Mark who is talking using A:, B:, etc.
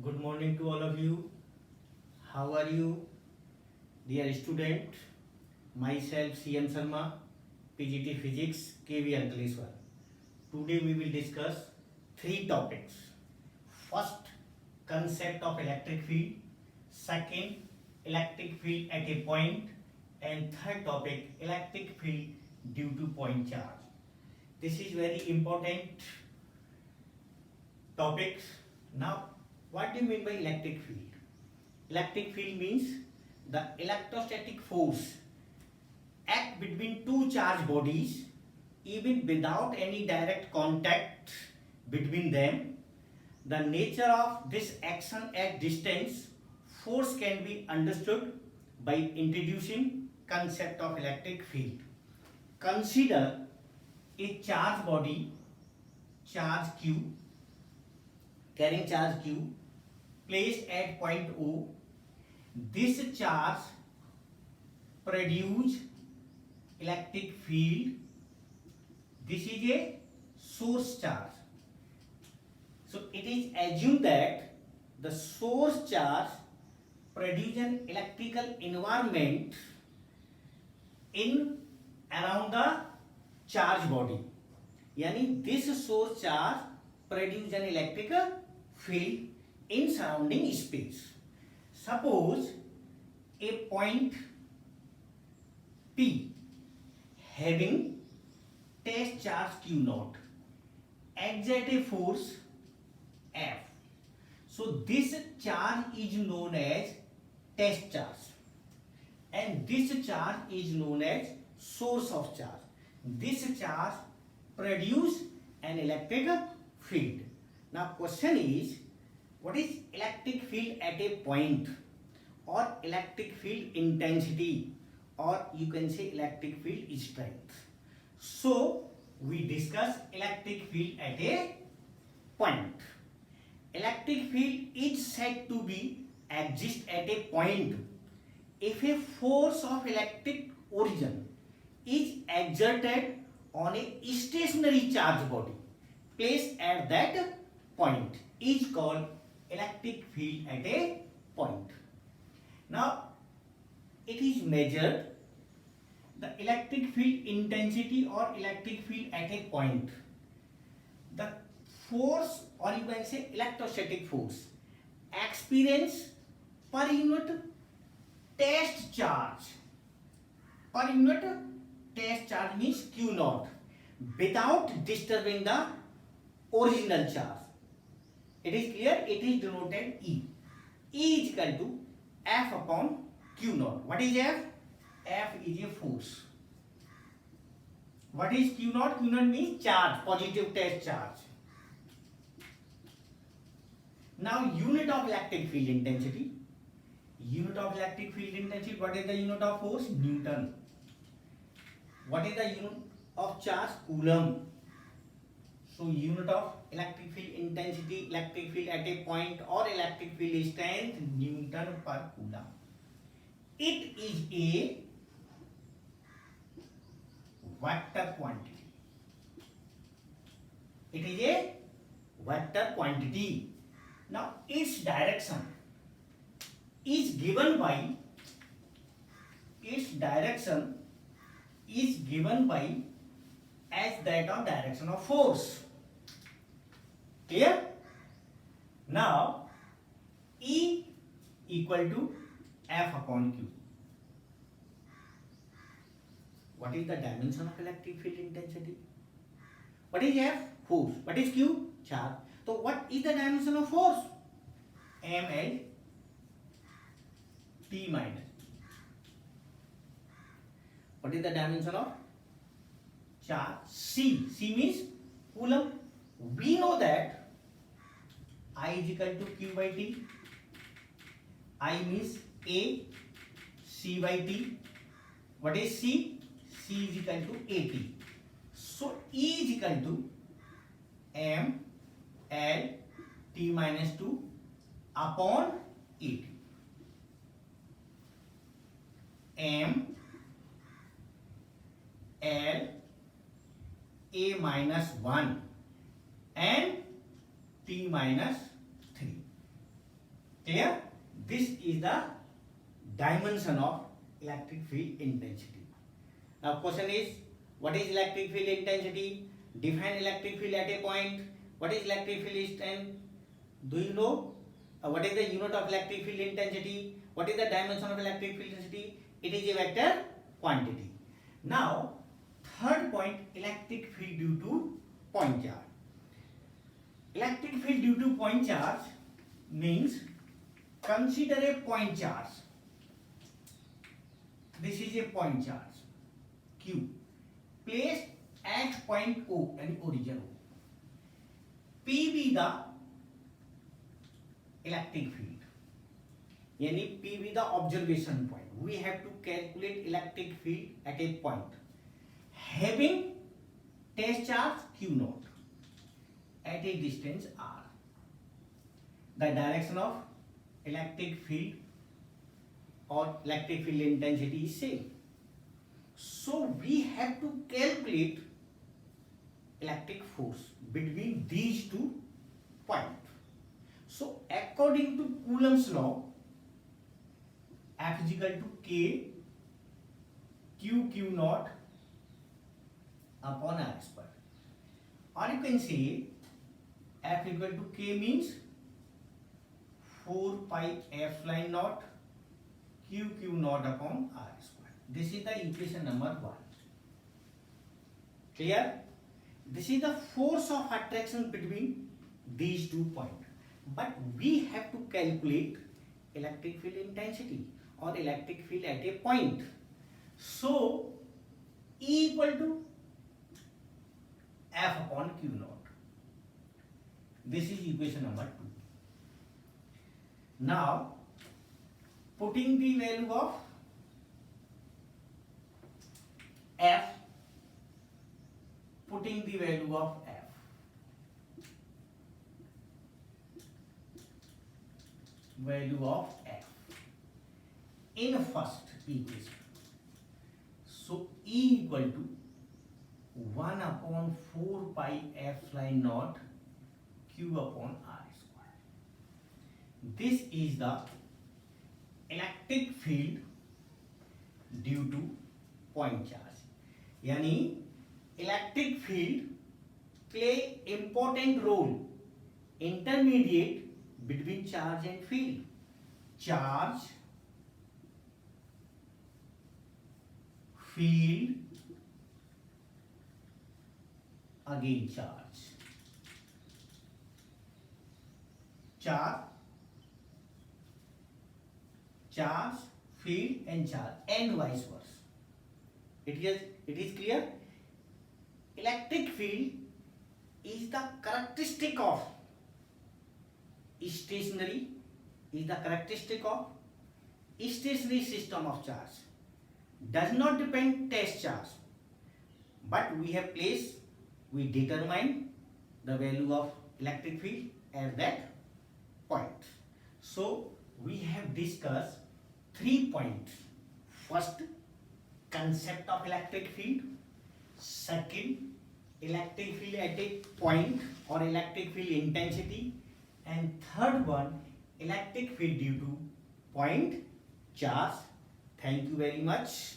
A: Good morning to all of you. How are you, dear student? Myself CM Sharma, PGT Physics, KV Ankleshwar. Today we will discuss three topics. First, concept of electric field. Second, electric field at a point. And third topic, electric field due to point charge. This is very important topics. Now, what do you mean by electric field? Electric field means the electrostatic force act between two charged bodies even without any direct contact between them. The nature of this action at distance force can be understood by introducing concept of electric field. Consider a charged body, charge Q, carrying charge Q, placed at point O. This charge produce electric field. This is a source charge. So it is assumed that the source charge produce an electrical environment in around the charge body. Yani this source charge produce an electrical field in surrounding space. Suppose a point P having test charge Q naught exert a force F. So this charge is known as test charge and this charge is known as source of charge. This charge produce an electric field. Now question is, what is electric field at a point or electric field intensity, or you can say electric field strength? So we discuss electric field at a point. Electric field is said to be exist at a point if a force of electric origin is exerted on a stationary charge body placed at that point is called electric field at a point. Now it is measured the electric field intensity or electric field at a point. The force, or you can say electrostatic force, experience per unit test charge. Per unit test charge means Q naught without disturbing the original charge. It is clear, it is denoted E. E is equal to F upon Q naught. What is F? F is a force. What is Q naught? Q naught means charge, positive test charge. Now unit of electric field intensity. Unit of electric field intensity, what is the unit of force? Newton. What is the unit of charge? Coulomb. So unit of electric field intensity, electric field at a point or electric field strength, Newton per Coulomb. It is a vector quantity. It is a vector quantity. Now its direction is given by as that of direction of force. Clear? Now E equal to F upon Q. What is the dimension of electric field intensity? What is F? Force. What is Q? Charge. So what is the dimension of force? mL T minus. What is the dimension of charge? C. C means Coulomb. We know that I is equal to Q by T. I means A, C by T. What is C? C is equal to AT. So E is equal to M L T minus 2 upon AT. M L A minus 1 and T minus 3. Clear? This is the dimension of electric field intensity. Now question is, what is electric field intensity? Define electric field at a point. What is electric field strength? Do you know? What is the unit of electric field intensity? What is the dimension of electric field intensity? It is a vector quantity. Now, third point, electric field due to point charge. Electric field due to point charge means, consider a point charge. This is a point charge Q placed at point O and origin O. P be the electric field. यानी P be the observation point. We have to calculate electric field at a point having test charge Q naught at a distance R. The direction of electric field or electric field intensity is same. So we have to calculate electric force between these two points. So according to Coulomb's law, F is equal to K Q naught upon R square. Or you can say F equal to K means 4 pi epsilon naught Q naught upon R square. This is the equation number 1. Clear? This is the force of attraction between these 2 points. But we have to calculate electric field intensity or electric field at a point. So E equal to F upon Q naught. This is equation number 2. Now, putting the value of F, value of F in first equation. So E equal to 1 upon 4 pi epsilon naught Q upon R square. This is the electric field due to point charge. यानी electric field play important role intermediate between charge and field. Charge, field, again charge. Charge, field and charge, and vice versa. It is clear? Electric field is the characteristic of stationary system of charge. Does not depend test charge, but we determine the value of electric field at that point. So we have discussed 3 points. First, concept of electric field. Second, electric field at a point or electric field intensity. And third one, electric field due to point charge. Thank you very much.